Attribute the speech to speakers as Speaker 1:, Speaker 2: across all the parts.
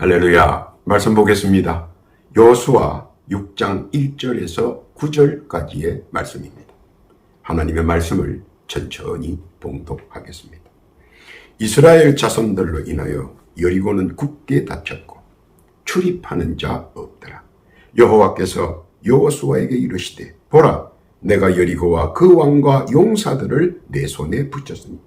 Speaker 1: 할렐루야. 말씀 보겠습니다. 여호수아 6장 1절에서 9절까지의 말씀입니다. 하나님의 말씀을 천천히 봉독하겠습니다. 이스라엘 자손들로 인하여 여리고는 굳게 닫혔고 출입하는 자 없더라. 여호와께서 여호수아에게 이르시되 보라, 내가 여리고와 그 왕과 용사들을 내 손에 붙였으니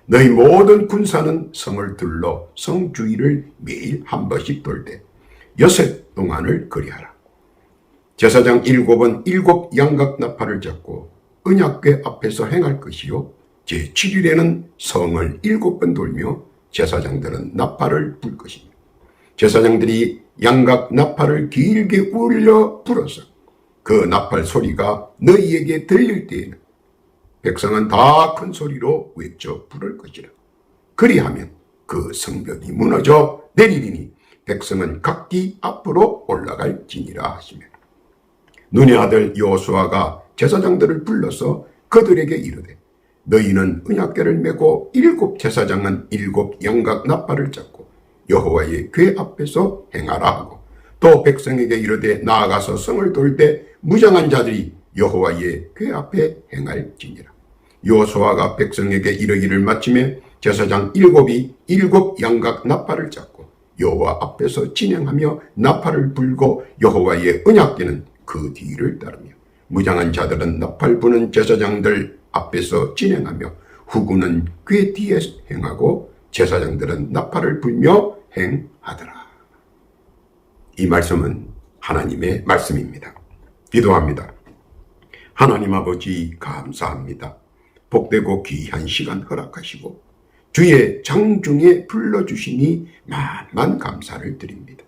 Speaker 1: 너희 모든 군사는 성을 둘러 성 주위를 매일 한 번씩 돌되 6해 동안을 거리하라. 제사장 7은 7 양각 나팔을 잡고 언약궤 앞에서 행할 것이요 제7일에는 성을 7번 돌며 제사장들은 나팔을 불 것이며 제사장들이 양각 나팔을 길게 울려 불어서 그 나팔 소리가 너희에게 들릴 때에는 백성은 다 큰 소리로 외쳐 부를 것이라. 그리하면 그 성벽이 무너져 내리리니 백성은 각기 앞으로 올라갈지니라 하시며 눈의 아들 여호수아가 제사장들을 불러서 그들에게 이르되 너희는 언약궤를 메고 7 제사장은 7 양각 나팔을 잡고 여호와의 궤 앞에서 행하라 하고 또 백성에게 이르되 나아가서 성을 돌 때 무장한 자들이 여호와의 궤 앞에 행할지니라. 여호수아가 백성에게 이르기를 마침에 제사장 7이 7 양각 나팔을 잡고 여호와 앞에서 진행하며 나팔을 불고 여호와의 언약궤는 그 뒤를 따르며 무장한 자들은 나팔 부는 제사장들 앞에서 진행하며 후군은 궤 뒤에 행하고 제사장들은 나팔을 불며 행하더라. 이 말씀은 하나님의 말씀입니다. 기도합니다. 하나님 아버지 감사합니다. 복되고 귀한 시간 허락하시고 주의 장중에 불러주시니 만만 감사를 드립니다.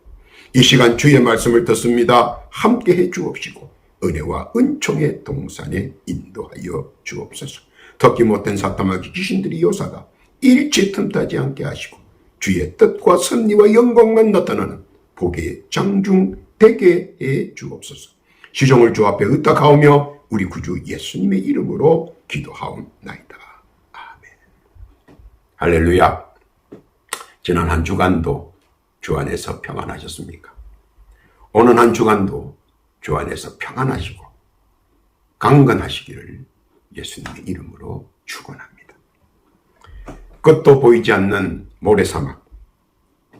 Speaker 1: 이 시간 주의 말씀을 듣습니다. 함께해 주옵시고 은혜와 은총의 동산에 인도하여 주옵소서. 듣기 못한 사탐하기 귀신들이 요사가 일체 틈타지 않게 하시고 주의 뜻과 섭리와 영광만 나타나는 복의 장중 되게 해 주옵소서. 시종을 주 앞에 의탁하오며 우리 구주 예수님의 이름으로 기도하옵나이다. 아멘. 할렐루야. 지난 한 주간도 주 안에서 평안하셨습니까? 오늘 한 주간도 주 안에서 평안하시고 강건하시기를 예수님의 이름으로 축원합니다. 끝도 보이지 않는 모래사막,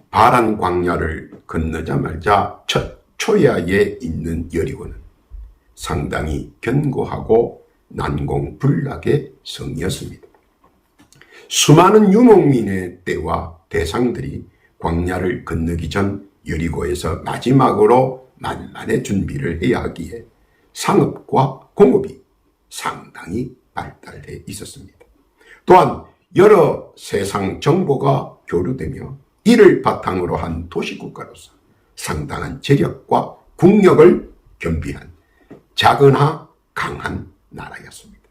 Speaker 1: 바란 광야를 건너자마자 첫 초야에 있는 여리고는 상당히 견고하고 난공불락의 성이었습니다. 수많은 유목민의 때와 대상들이 광야를 건너기 전 여리고에서 마지막으로 만반의 준비를 해야 하기에 상업과 공업이 상당히 발달해 있었습니다. 또한 여러 세상 정보가 교류되며 이를 바탕으로 한 도시국가로서 상당한 재력과 국력을 겸비한 작으나 강한 나라였습니다.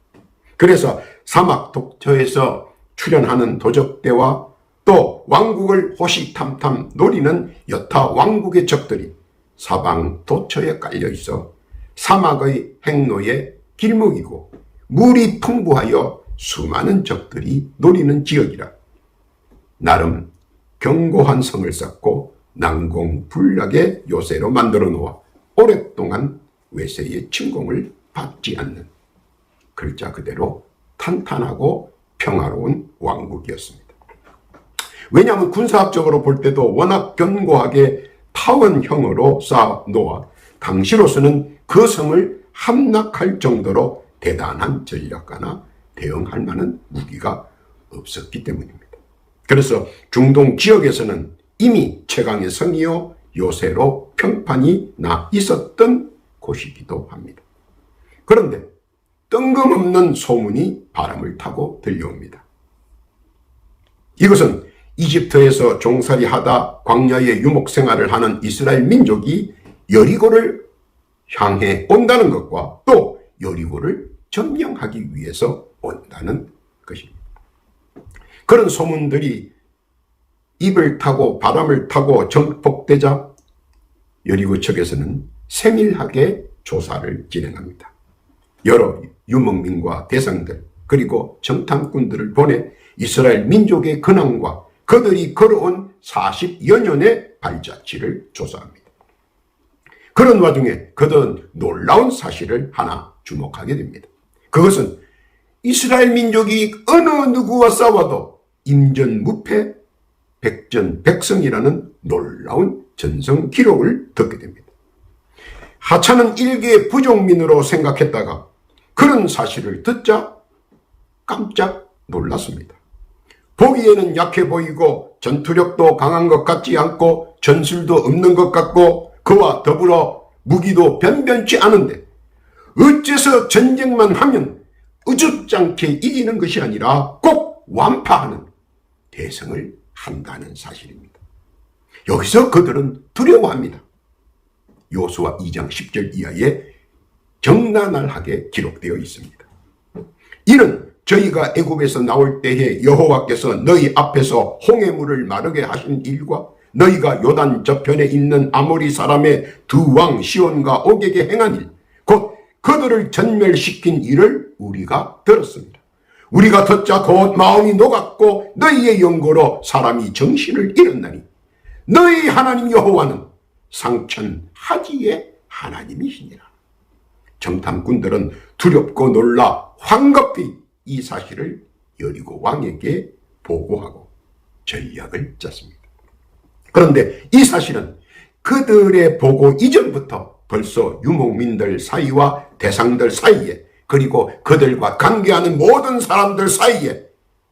Speaker 1: 그래서 사막 독처에서 출현하는 도적대와 또 왕국을 호시탐탐 노리는 여타 왕국의 적들이 사방 도처에 깔려 있어 사막의 행로의 길목이고 물이 풍부하여 수많은 적들이 노리는 지역이라 나름 견고한 성을 쌓고 난공불락의 요새로 만들어 놓아 오랫동안 외세의 침공을 받지 않는 글자 그대로 탄탄하고 평화로운 왕국이었습니다. 왜냐하면 군사학적으로 볼 때도 워낙 견고하게 타원형으로 쌓아 놓아 당시로서는 그 성을 함락할 정도로 대단한 전략가나 대응할 만한 무기가 없었기 때문입니다. 그래서 중동 지역에서는 이미 최강의 성이요 요새로 평판이 나 있었던 곳이기도 합니다. 그런데 뜬금없는 소문이 바람을 타고 들려옵니다. 이것은 이집트에서 종살이 하다 광야의 유목생활을 하는 이스라엘 민족이 여리고를 향해 온다는 것과 또 여리고를 점령하기 위해서 온다는 것입니다. 그런 소문들이 입을 타고 바람을 타고 전폭되자 여리고 측에서는 세밀하게 조사를 진행합니다. 여러 유목민과 대상들 그리고 정탐꾼들을 보내 이스라엘 민족의 근황과 그들이 걸어온 40여 년의 발자취를 조사합니다. 그런 와중에 그들은 놀라운 사실을 하나 주목하게 됩니다. 그것은 이스라엘 민족이 어느 누구와 싸워도 임전무패, 백전백승이라는 놀라운 전성 기록을 듣게 됩니다. 하찮은 일개 부족민으로 생각했다가 그런 사실을 듣자 깜짝 놀랐습니다. 보기에는 약해 보이고 전투력도 강한 것 같지 않고 전술도 없는 것 같고 그와 더불어 무기도 변변치 않은데 어째서 전쟁만 하면 어줍잖게 이기는 것이 아니라 꼭 완파하는 대성을 한다는 사실입니다. 여기서 그들은 두려워합니다. 여호수아 2장 10절 이하에 적나날하게 기록되어 있습니다. 이는 저희가 애굽에서 나올 때에 여호와께서 너희 앞에서 홍해물을 마르게 하신 일과 너희가 요단 저편에 있는 아모리 사람의 두 왕 시온과 옥에게 행한 일, 곧 그들을 전멸시킨 일을 우리가 들었습니다. 우리가 듣자 곧 마음이 녹았고 너희의 연고로 사람이 정신을 잃었나니 너희 하나님 여호와는 상천하지의 하나님이시니라. 정탐꾼들은 두렵고 놀라 황급히 이 사실을 여리고 왕에게 보고하고 전략을 짰습니다. 그런데 이 사실은 그들의 보고 이전부터 벌써 유목민들 사이와 대상들 사이에 그리고 그들과 관계하는 모든 사람들 사이에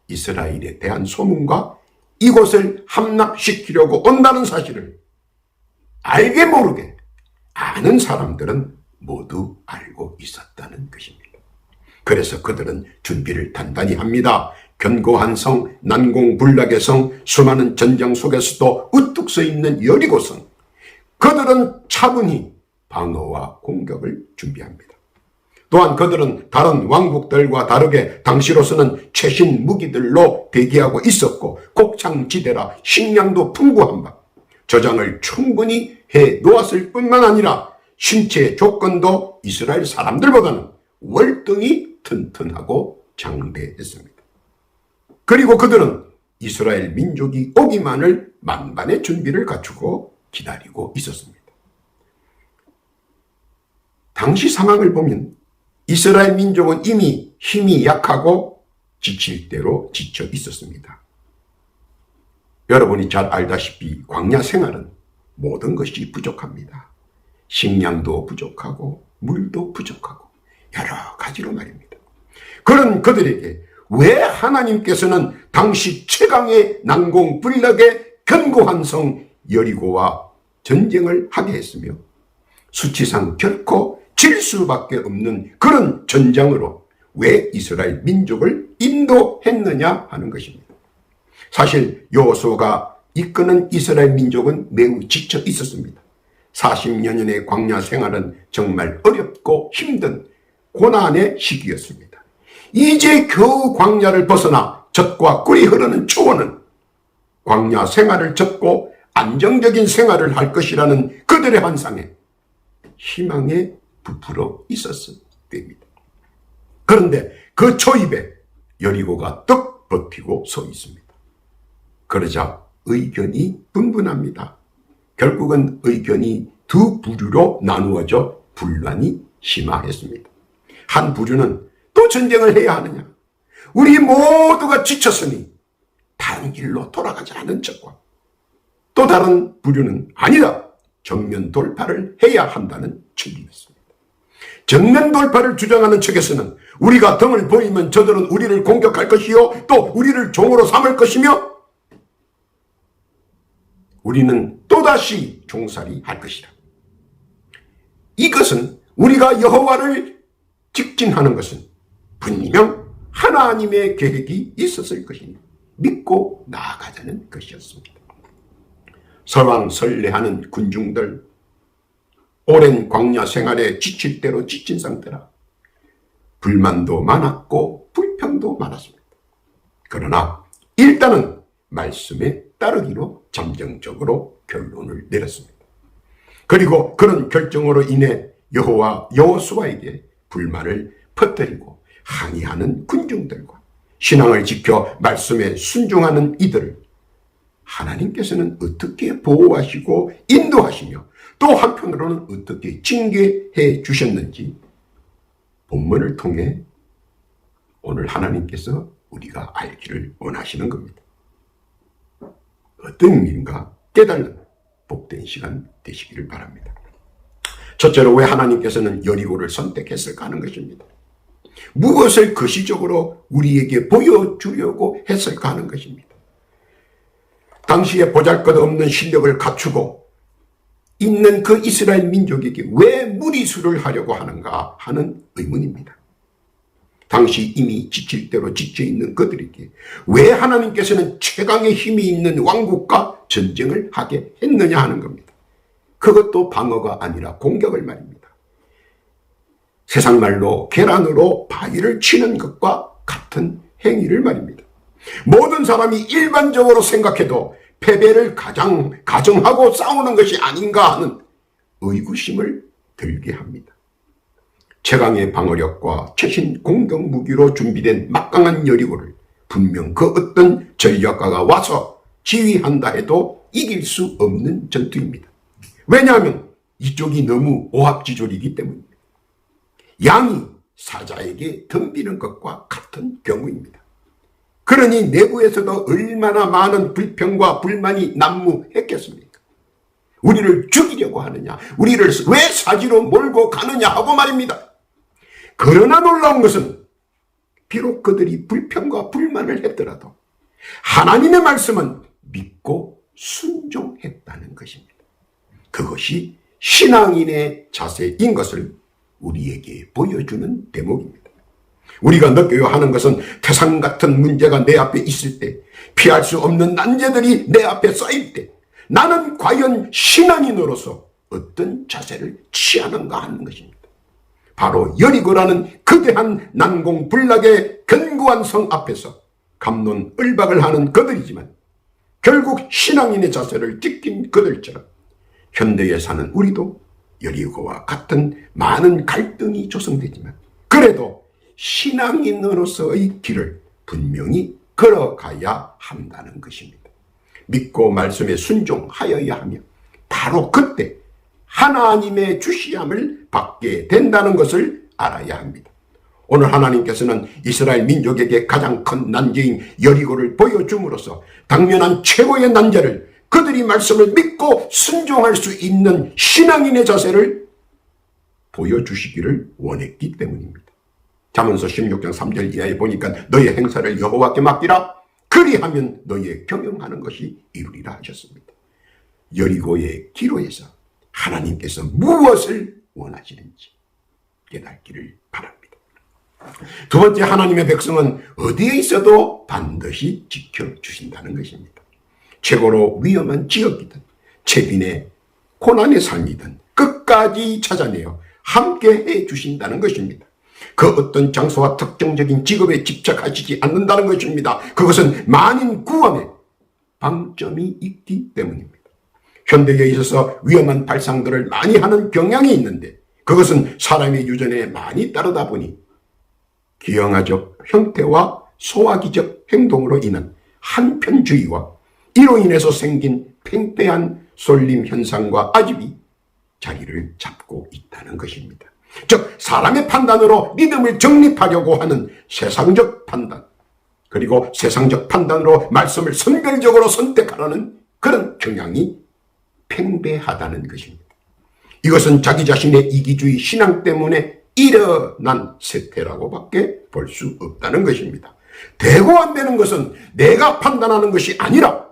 Speaker 1: 이스라엘에 대한 소문과 이곳을 함락시키려고 온다는 사실을 알게 모르게 아는 사람들은 모두 알고 있었다는 것입니다. 그래서 그들은 준비를 단단히 합니다. 견고한 성, 난공불락의 성, 수많은 전장 속에서도 우뚝 서 있는 여리고성. 그들은 차분히 방어와 공격을 준비합니다. 또한 그들은 다른 왕국들과 다르게 당시로서는 최신 무기들로 대기하고 있었고 곡창지대라 식량도 풍부한 바 저장을 충분히 해 놓았을 뿐만 아니라 신체 조건도 이스라엘 사람들보다는 월등히 튼튼하고 장대했습니다. 그리고 그들은 이스라엘 민족이 오기만을 만반의 준비를 갖추고 기다리고 있었습니다. 당시 상황을 보면 이스라엘 민족은 이미 힘이 약하고 지칠 대로 지쳐 있었습니다. 여러분이 잘 알다시피 광야 생활은 모든 것이 부족합니다. 식량도 부족하고 물도 부족하고 여러 가지로 말입니다. 그런 그들에게 왜 하나님께서는 당시 최강의 난공불락의 견고한 성 여리고와 전쟁을 하게 했으며 수치상 결코 질 수밖에 없는 그런 전장으로 왜 이스라엘 민족을 인도했느냐 하는 것입니다. 사실 여호수아가 이끄는 이스라엘 민족은 매우 지쳐 있었습니다. 40여 년의 광야 생활은 정말 어렵고 힘든 고난의 시기였습니다. 이제 겨우 광야를 벗어나 젖과 꿀이 흐르는 초원은 광야 생활을 접고 안정적인 생활을 할 것이라는 그들의 환상에 희망에 부풀어 있었을 때입니다. 그런데 그 초입에 여리고가 떡 버티고 서 있습니다. 그러자 의견이 분분합니다. 결국은 의견이 두 부류로 나누어져 분란이 심화했습니다. 한 부류는 또 전쟁을 해야 하느냐? 우리 모두가 지쳤으니 다른 길로 돌아가지 않은 척과 또 다른 부류는 아니다. 정면 돌파를 해야 한다는 측이었습니다. 정면 돌파를 주장하는 측에서는 우리가 등을 보이면 저들은 우리를 공격할 것이요 또 우리를 종으로 삼을 것이며 우리는 또다시 종살이 할 것이다. 이것은 우리가 여호와를 직진하는 것은 분명 하나님의 계획이 있었을 것이니 믿고 나아가자는 것이었습니다. 설왕설래하는 군중들, 오랜 광야 생활에 지칠 대로 지친 상태라 불만도 많았고 불평도 많았습니다. 그러나 일단은 말씀에 따르기로 잠정적으로 결론을 내렸습니다. 그리고 그런 결정으로 인해 여호수아에게 불만을 퍼뜨리고 항의하는 군중들과 신앙을 지켜 말씀에 순종하는 이들을 하나님께서는 어떻게 보호하시고 인도하시며 또 한편으로는 어떻게 징계해 주셨는지 본문을 통해 오늘 하나님께서 우리가 알기를 원하시는 겁니다. 어떤 의미인가 깨달는 복된 시간 되시기를 바랍니다. 첫째로 왜 하나님께서는 여리고를 선택했을까 하는 것입니다. 무엇을 거시적으로 우리에게 보여주려고 했을까 하는 것입니다. 당시에 보잘것없는 실력을 갖추고 있는 그 이스라엘 민족에게 왜 무리수를 하려고 하는가 하는 의문입니다. 당시 이미 지칠 대로 지쳐있는 그들에게 왜 하나님께서는 최강의 힘이 있는 왕국과 전쟁을 하게 했느냐 하는 겁니다. 그것도 방어가 아니라 공격을 말입니다. 세상 말로 계란으로 바위를 치는 것과 같은 행위를 말입니다. 모든 사람이 일반적으로 생각해도 패배를 가정하고 싸우는 것이 아닌가 하는 의구심을 들게 합니다. 최강의 방어력과 최신 공격 무기로 준비된 막강한 여리고를 분명 그 어떤 전략가가 와서 지휘한다 해도 이길 수 없는 전투입니다. 왜냐하면 이쪽이 너무 오합지졸이기 때문입니다. 양이 사자에게 덤비는 것과 같은 경우입니다. 그러니 내부에서도 얼마나 많은 불평과 불만이 난무했겠습니까? 우리를 죽이려고 하느냐, 우리를 왜 사지로 몰고 가느냐 하고 말입니다. 그러나 놀라운 것은 비록 그들이 불평과 불만을 했더라도 하나님의 말씀은 믿고 순종했다는 것입니다. 그것이 신앙인의 자세인 것을 우리에게 보여주는 대목입니다. 우리가 느껴야 하는 것은 태산 같은 문제가 내 앞에 있을 때, 피할 수 없는 난제들이 내 앞에 쌓일 때 나는 과연 신앙인으로서 어떤 자세를 취하는가 하는 것입니다. 바로 여리고라는 거대한 난공불락의 견고한 성 앞에서 갑론을박을 하는 그들이지만 결국 신앙인의 자세를 지킨 그들처럼 현대에 사는 우리도 여리고와 같은 많은 갈등이 조성되지만 그래도 신앙인으로서의 길을 분명히 걸어가야 한다는 것입니다. 믿고 말씀에 순종하여야 하며 바로 그때 하나님의 주시함을 받게 된다는 것을 알아야 합니다. 오늘 하나님께서는 이스라엘 민족에게 가장 큰 난제인 여리고를 보여줌으로써 당면한 최고의 난제를 그들이 말씀을 믿고 순종할 수 있는 신앙인의 자세를 보여주시기를 원했기 때문입니다. 잠언서 16장 3절 이하에 보니까 너의 행사를 여호와께 맡기라. 그리하면 너의 경영하는 것이 이루리라 하셨습니다. 여리고의 기로에서 하나님께서 무엇을 원하시는지 깨닫기를 바랍니다. 두 번째, 하나님의 백성은 어디에 있어도 반드시 지켜주신다는 것입니다. 최고로 위험한 지역이든 채빈의 고난의 삶이든 끝까지 찾아내어 함께 해주신다는 것입니다. 그 어떤 장소와 특정적인 직업에 집착하시지 않는다는 것입니다. 그것은 만인 구원에 방점이 있기 때문입니다. 현대에 있어서 위험한 발상들을 많이 하는 경향이 있는데 그것은 사람의 유전에 많이 따르다 보니 기형아적 형태와 소화기적 행동으로 인한 한편주의와 이로 인해서 생긴 팽배한 쏠림 현상과 아집이 자리를 잡고 있다는 것입니다. 즉 사람의 판단으로 믿음을 정립하려고 하는 세상적 판단, 그리고 세상적 판단으로 말씀을 선별적으로 선택하라는 그런 경향이 팽배하다는 것입니다. 이것은 자기 자신의 이기주의 신앙 때문에 일어난 세태라고 밖에 볼 수 없다는 것입니다. 되고 안 되는 것은 내가 판단하는 것이 아니라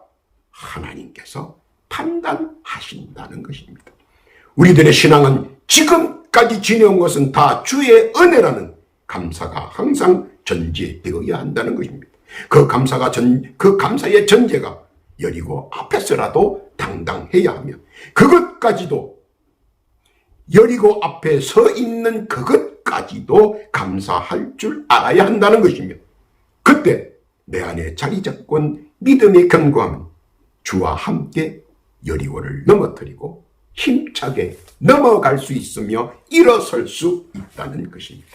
Speaker 1: 하나님께서 판단하신다는 것입니다. 우리들의 신앙은 지금까지 지내온 것은 다 주의 은혜라는 감사가 항상 전제되어야 한다는 것입니다. 그 감사의 전제가 여리고 앞에서라도 당당해야 하며 그것까지도 여리고 앞에 서 있는 그것까지도 감사할 줄 알아야 한다는 것이며 그때 내 안에 자리 잡고 온 믿음의 견고함은 주와 함께 여리고를 넘어뜨리고 힘차게 넘어갈 수 있으며 일어설 수 있다는 것입니다.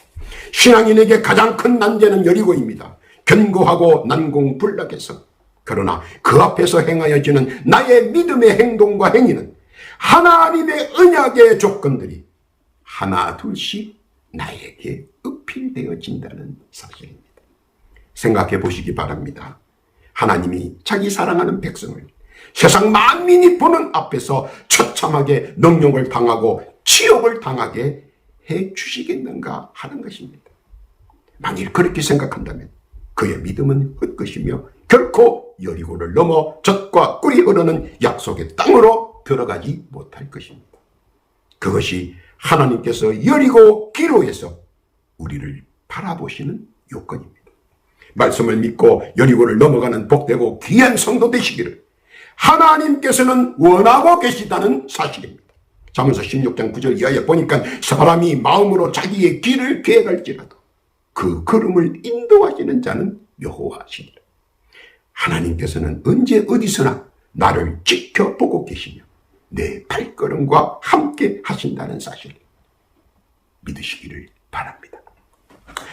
Speaker 1: 신앙인에게 가장 큰 난제는 여리고입니다. 견고하고 난공불락해서 그러나 그 앞에서 행하여지는 나의 믿음의 행동과 행위는 하나님의 언약의 조건들이 하나 둘씩 나에게 어필되어진다는 사실입니다. 생각해 보시기 바랍니다. 하나님이 자기 사랑하는 백성을 세상 만민이 보는 앞에서 처참하게 능욕을 당하고 치욕을 당하게 해 주시겠는가 하는 것입니다. 만일 그렇게 생각한다면 그의 믿음은 헛것이며 결코 여리고를 넘어 젖과 꿀이 흐르는 약속의 땅으로 들어가지 못할 것입니다. 그것이 하나님께서 여리고 기로에서 우리를 바라보시는 요건입니다. 말씀을 믿고 여리고를 넘어가는 복되고 귀한 성도 되시기를 하나님께서는 원하고 계시다는 사실입니다. 잠언서 16장 9절 이하에 보니까 사람이 마음으로 자기의 길을 계획할지라도 그 걸음을 인도하시는 자는 여호와시니라. 하나님께서는 언제 어디서나 나를 지켜보고 계시며 내 발걸음과 함께 하신다는 사실 믿으시기를 바랍니다.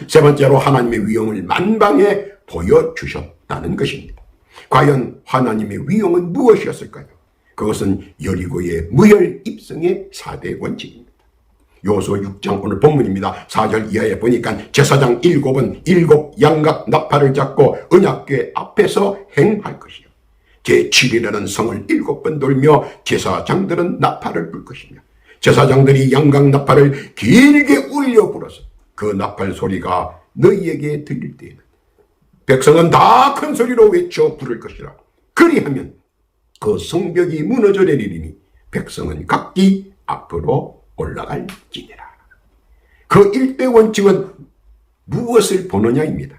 Speaker 1: 세 번째로 하나님의 위엄을 만방에 보여주셨다는 것입니다. 과연 하나님의 위엄은 무엇이었을까요? 그것은 여리고의 무혈 입성의 4대 원칙입니다. 여호수아 6장 오늘 본문입니다. 4절 이하에 보니까 제사장 7은 7 양각 나팔을 잡고 언약궤 앞에서 행할 것이요 제7일에는 성을 7번 돌며 제사장들은 나팔을 불 것이며 제사장들이 양각 나팔을 길게 울려 불어서 그 나팔 소리가 너희에게 들릴 때에는 백성은 다 큰 소리로 외쳐 부를 것이라. 그리하면 그 성벽이 무너져 내리리니 백성은 각기 앞으로 올라갈지니라. 그 1대 원칙은 무엇을 보느냐입니다.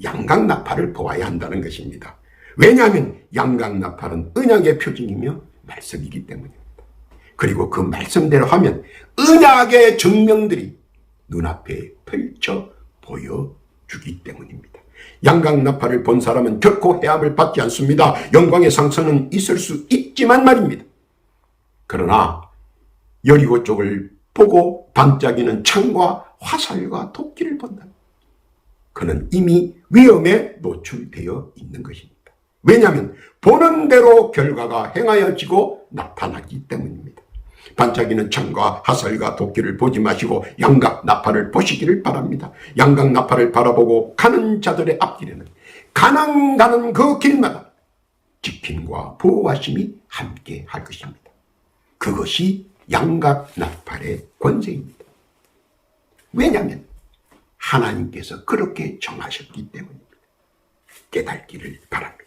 Speaker 1: 양각 나팔을 보아야 한다는 것입니다. 왜냐하면 양각 나팔은 언약의 표징이며 말씀이기 때문입니다. 그리고 그 말씀대로 하면 언약의 증명들이 눈앞에 펼쳐 보여주기 때문입니다. 양각 나팔을 본 사람은 결코 해압을 받지 않습니다. 영광의 상처는 있을 수 있지만 말입니다. 그러나 여리고 쪽을 보고 반짝이는 창과 화살과 도끼를 본다. 그는 이미 위험에 노출되어 있는 것입니다. 왜냐하면 보는 대로 결과가 행하여지고 나타나기 때문입니다. 반짝이는 창과 화살과 도끼를 보지 마시고 양각 나팔을 보시기를 바랍니다. 양각 나팔을 바라보고 가는 자들의 앞길에는 가는 그 길마다 지킴과 보호하심이 함께 할 것입니다. 그것이 양각 나팔의 권세입니다. 왜냐하면 하나님께서 그렇게 정하셨기 때문입니다. 깨닫기를 바랍니다.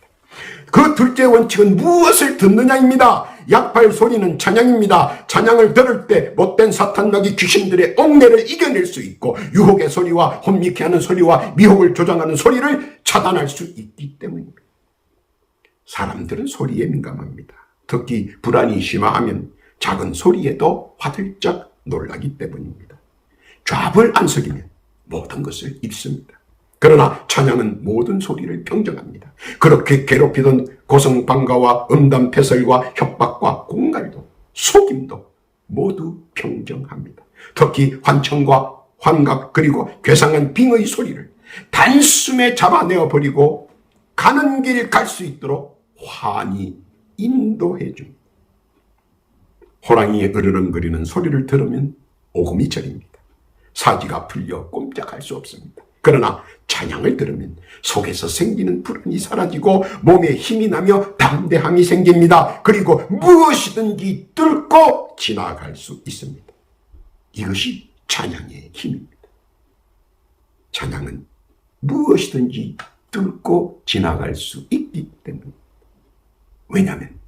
Speaker 1: 그 둘째 원칙은 무엇을 듣느냐입니다. 약팔 소리는 찬양입니다. 찬양을 들을 때 못된 사탄마귀 귀신들의 옥내를 이겨낼 수 있고 유혹의 소리와 혼미케 하는 소리와 미혹을 조장하는 소리를 차단할 수 있기 때문입니다. 사람들은 소리에 민감합니다. 특히 불안이 심화하면 작은 소리에도 화들짝 놀라기 때문입니다. 좌불 안석이면 모든 것을 잃습니다. 그러나 찬양은 모든 소리를 평정합니다. 그렇게 괴롭히던 고성방가와 음담패설과 협박과 공갈도 속임도 모두 평정합니다. 특히 환청과 환각 그리고 괴상한 빙의 소리를 단숨에 잡아내어 버리고 가는 길 갈 수 있도록 환히 인도해 줍니다. 호랑이의 으르렁거리는 소리를 들으면 오금이 저립니다. 사지가 풀려 꼼짝할 수 없습니다. 그러나 찬양을 들으면 속에서 생기는 불안이 사라지고 몸에 힘이 나며 담대함이 생깁니다. 그리고 무엇이든지 뚫고 지나갈 수 있습니다. 이것이 찬양의 힘입니다. 찬양은 무엇이든지 뚫고 지나갈 수 있기 때문입니다. 왜냐하면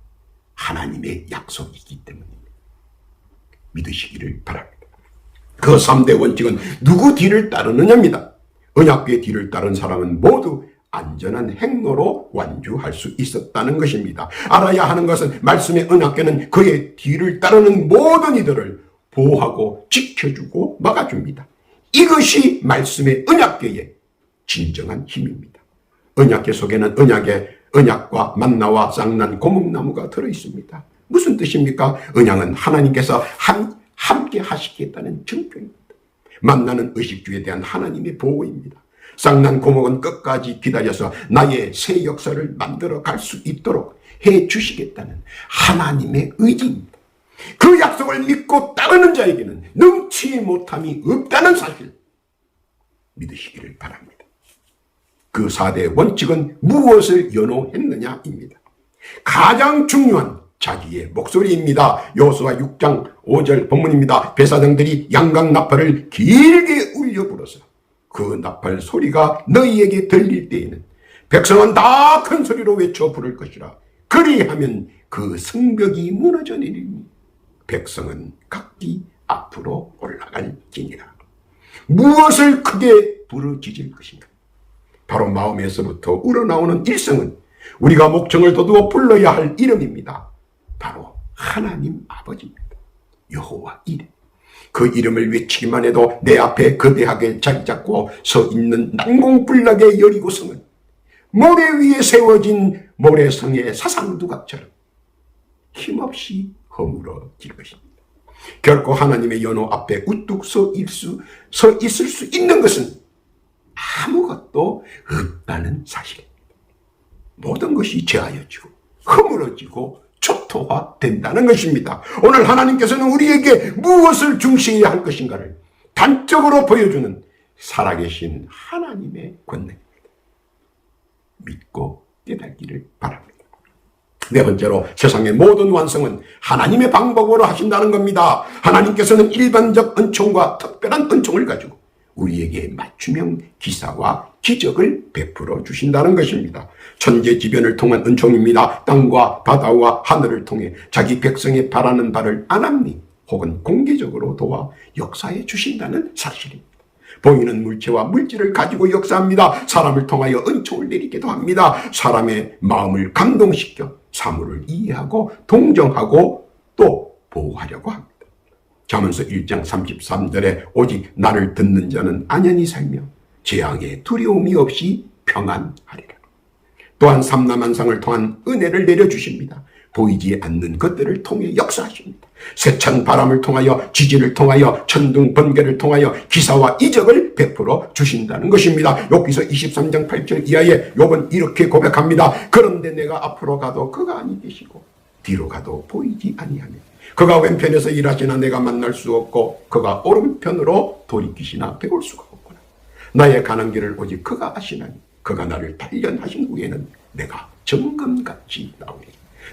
Speaker 1: 하나님의 약속이기 때문입니다. 믿으시기를 바랍니다. 그 3대 원칙은 누구 뒤를 따르느냐입니다. 언약궤 뒤를 따른 사람은 모두 안전한 행로로 완주할 수 있었다는 것입니다. 알아야 하는 것은 말씀의 언약궤는 그의 뒤를 따르는 모든 이들을 보호하고 지켜주고 막아줍니다. 이것이 말씀의 언약궤의 진정한 힘입니다. 언약궤 속에는 언약과 만나와 쌍난 고목나무가 들어있습니다. 무슨 뜻입니까? 언약은 하나님께서 함께 하시겠다는 증표입니다. 만나는 의식주에 대한 하나님의 보호입니다. 쌍난 고목은 끝까지 기다려서 나의 새 역사를 만들어 갈 수 있도록 해 주시겠다는 하나님의 의지입니다. 그 약속을 믿고 따르는 자에게는 능치 못함이 없다는 사실 믿으시기를 바랍니다. 그 4대 원칙은 무엇을 연호했느냐입니다. 가장 중요한 자기의 목소리입니다. 여호수아 6장 5절 본문입니다. 배사장들이 양각 나팔을 길게 울려 불어서 그 나팔 소리가 너희에게 들릴 때에는 백성은 다 큰 소리로 외쳐 부를 것이라. 그리하면 그 성벽이 무너져 내리니 백성은 각기 앞으로 올라갈지니라. 무엇을 크게 부르짖을 것인가? 바로 마음에서부터 우러나오는 일성은 우리가 목청을 돋우어 불러야 할 이름입니다. 바로 하나님 아버지입니다. 여호와 이름. 그 이름을 외치기만 해도 내 앞에 거대하게 자리 잡고 서 있는 난공불락의 여리고성은 모래 위에 세워진 모래성의 사상두각처럼 힘없이 허물어질 것입니다. 결코 하나님의 연호 앞에 우뚝 서 있을 수 있는 것은 아무것도 없다는 사실입니다. 모든 것이 제하여지고 허물어지고 초토화된다는 것입니다. 오늘 하나님께서는 우리에게 무엇을 중시해야 할 것인가를 단적으로 보여주는 살아계신 하나님의 권능입니다. 믿고 깨닫기를 바랍니다. 네 번째로 세상의 모든 완성은 하나님의 방법으로 하신다는 겁니다. 하나님께서는 일반적 은총과 특별한 은총을 가지고 우리에게 맞춤형 기사와 기적을 베풀어 주신다는 것입니다. 천재지변을 통한 은총입니다. 땅과 바다와 하늘을 통해 자기 백성이 바라는 바를 안합니 혹은 공개적으로 도와 역사해 주신다는 사실입니다. 보이는 물체와 물질을 가지고 역사합니다. 사람을 통하여 은총을 내리기도 합니다. 사람의 마음을 감동시켜 사물을 이해하고 동정하고 또 보호하려고 합니다. 잠언서 1장 33절에 오직 나를 듣는 자는 안연히 살며 재앙에 두려움이 없이 평안하리라. 또한 삼라만상을 통한 은혜를 내려주십니다. 보이지 않는 것들을 통해 역사하십니다. 세찬 바람을 통하여 지진을 통하여 천둥 번개를 통하여 기사와 이적을 베풀어 주신다는 것입니다. 욥기서 23장 8절 이하에 욥은 이렇게 고백합니다. 그런데 내가 앞으로 가도 그가 아니 계시고 뒤로 가도 보이지 아니하며 그가 왼편에서 일하시나 내가 만날 수 없고 그가 오른편으로 돌이키시나 배울 수가 없구나. 나의 가는 길을 오직 그가 아시나니 그가 나를 단련하신 후에는 내가 정금같이 나오리.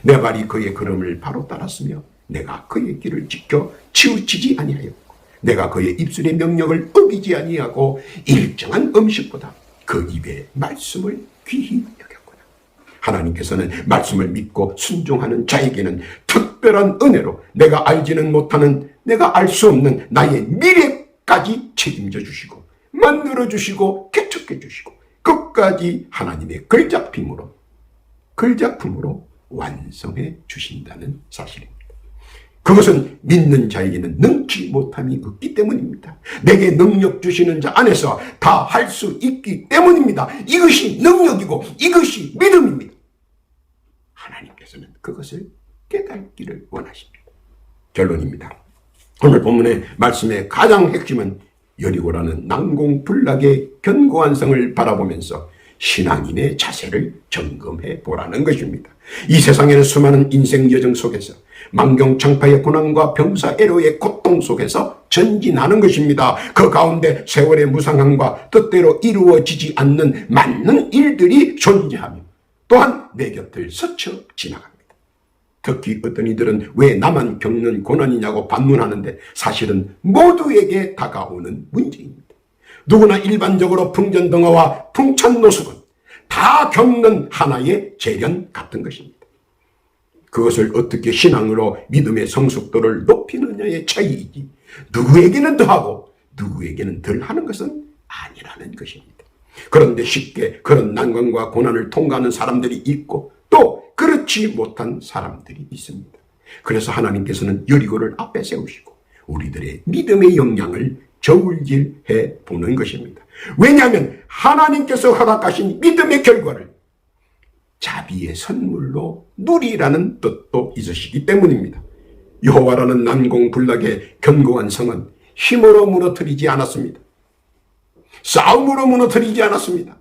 Speaker 1: 내 발이 그의 걸음을 바로 따랐으며 내가 그의 길을 지켜 치우치지 아니하였고 내가 그의 입술의 명령을 어기지 아니하고 일정한 음식보다 그 입의 말씀을 귀히 여겼구나. 하나님께서는 말씀을 믿고 순종하는 자에게는 특별한 은혜로 내가 알지는 못하는 내가 알 수 없는 나의 미래까지 책임져 주시고 만들어 주시고 개척해 주시고 끝까지 하나님의 걸작품으로 완성해 주신다는 사실입니다. 그것은 믿는 자에게는 능치 못함이 없기 때문입니다. 내게 능력 주시는 자 안에서 다 할 수 있기 때문입니다. 이것이 능력이고 이것이 믿음입니다. 하나님께서는 그것을 깨닫기를 원하십니다. 결론입니다. 오늘 본문의 말씀의 가장 핵심은 여리고라는 난공불락의 견고한 성을 바라보면서 신앙인의 자세를 점검해 보라는 것입니다. 이 세상에는 수많은 인생 여정 속에서 만경창파의 고난과 병사 애로의 고통 속에서 전진하는 것입니다. 그 가운데 세월의 무상함과 뜻대로 이루어지지 않는 많은 일들이 존재하며 또한 내 곁을 스쳐 지나갑니다. 특히 어떤 이들은 왜 나만 겪는 고난이냐고 반문하는데 사실은 모두에게 다가오는 문제입니다. 누구나 일반적으로 풍전등화와 풍찬노숙은 다 겪는 하나의 재련 같은 것입니다. 그것을 어떻게 신앙으로 믿음의 성숙도를 높이느냐의 차이이지 누구에게는 더하고 누구에게는 덜하는 것은 아니라는 것입니다. 그런데 쉽게 그런 난관과 고난을 통과하는 사람들이 있고 또 그렇지 못한 사람들이 있습니다. 그래서 하나님께서는 여리고를 앞에 세우시고 우리들의 믿음의 역량을 저울질해 보는 것입니다. 왜냐하면 하나님께서 허락하신 믿음의 결과를 자비의 선물로 누리라는 뜻도 있으시기 때문입니다. 여호와라는 난공불락의 견고한 성은 힘으로 무너뜨리지 않았습니다. 싸움으로 무너뜨리지 않았습니다.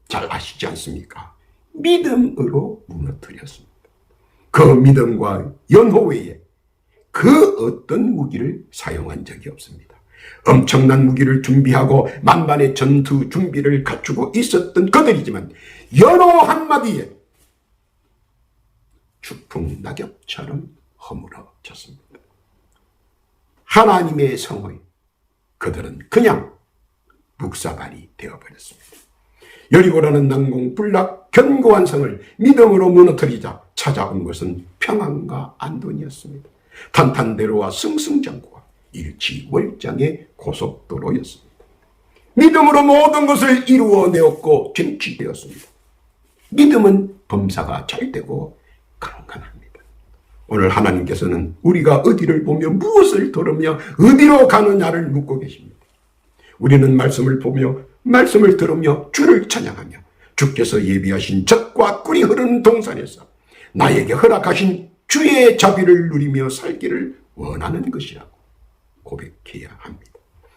Speaker 1: 잘 아시지 않습니까? 믿음으로 무너뜨렸습니다. 그 믿음과 연호 외에 그 어떤 무기를 사용한 적이 없습니다. 엄청난 무기를 준비하고 만반의 전투 준비를 갖추고 있었던 그들이지만 연호 한마디에 추풍 낙엽처럼 허물어졌습니다. 하나님의 성호에 그들은 그냥 묵사발이 되어버렸습니다. 여리고라는 난공불락 견고한 성을 믿음으로 무너뜨리자 찾아온 것은 평안과 안돈이었습니다. 탄탄대로와 승승장구와 일치월장의 고속도로였습니다. 믿음으로 모든 것을 이루어내었고 쟁취되었습니다. 믿음은 범사가 잘 되고 강건합니다. 오늘 하나님께서는 우리가 어디를 보며 무엇을 들으며 어디로 가느냐를 묻고 계십니다. 우리는 말씀을 보며 말씀을 들으며 주를 찬양하며 주께서 예비하신 젖과 꿀이 흐르는 동산에서 나에게 허락하신 주의 자비를 누리며 살기를 원하는 것이라고 고백해야 합니다.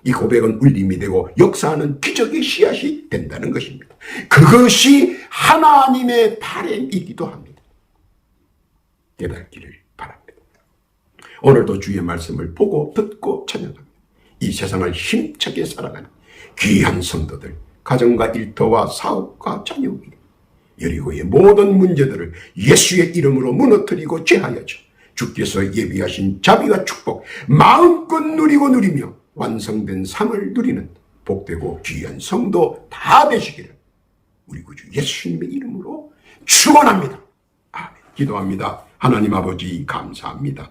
Speaker 1: 이 고백은 울림이 되고 역사하는 기적의 씨앗이 된다는 것입니다. 그것이 하나님의 바람이기도 합니다. 깨닫기를 바랍니다. 오늘도 주의 말씀을 보고 듣고 찬양합니다. 이 세상을 힘차게 살아가는 귀한 성도들, 가정과 일터와 사업과 자녀 위에 여리고의 모든 문제들을 예수의 이름으로 무너뜨리고 제하여져 주께서 예비하신 자비와 축복 마음껏 누리고 누리며 완성된 삶을 누리는 복되고 귀한 성도 다 되시기를 우리 구주 예수님의 이름으로 축원합니다. 아멘. 기도합니다. 하나님 아버지 감사합니다.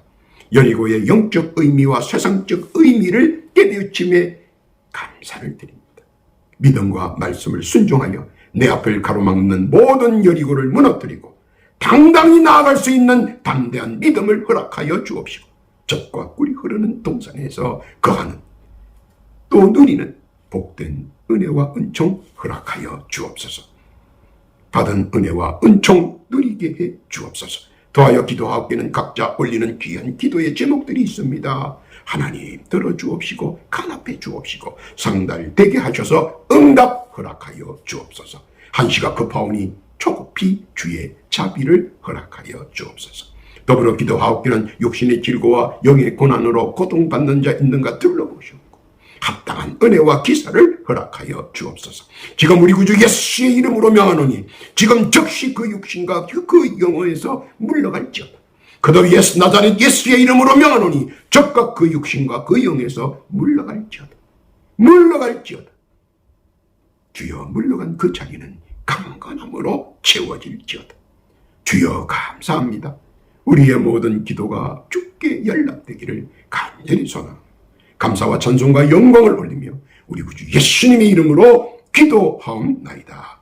Speaker 1: 여리고의 영적 의미와 세상적 의미를 깨우침에 감사를 드립니다. 믿음과 말씀을 순종하며 내 앞을 가로막는 모든 여리고를 무너뜨리고 당당히 나아갈 수 있는 담대한 믿음을 허락하여 주옵시고 젖과 꿀이 흐르는 동산에서 거하는 또 누리는 복된 은혜와 은총 허락하여 주옵소서. 받은 은혜와 은총 누리게 해 주옵소서. 더하여 기도하옵기는 각자 올리는 귀한 기도의 제목들이 있습니다. 하나님 들어주옵시고 간합해 주옵시고 상달되게 하셔서 응답 허락하여 주옵소서. 한시가 급하오니 초급히 주의 자비를 허락하여 주옵소서. 더불어 기도하옵기는 육신의 질고와 영의 고난으로 고통받는 자 있는가 둘러보시옵고 합당한 은혜와 기사를 허락하여 주옵소서. 지금 우리 구주 예수의 이름으로 명하노니 지금 즉시 그 육신과 그 영혼에서 물러갈지어다. 그도 예수 나자렛 예수의 이름으로 명하노니 즉각 그 육신과 그 영에서 물러갈지어다. 물러갈지어다. 주여 물러간 그 자리는 강건함으로 채워질지어다. 주여 감사합니다. 우리의 모든 기도가 주께 연락되기를 간절히 소원합니다. 감사와 찬송과 영광을 올리며 우리 구주 예수님의 이름으로 기도하옵나이다.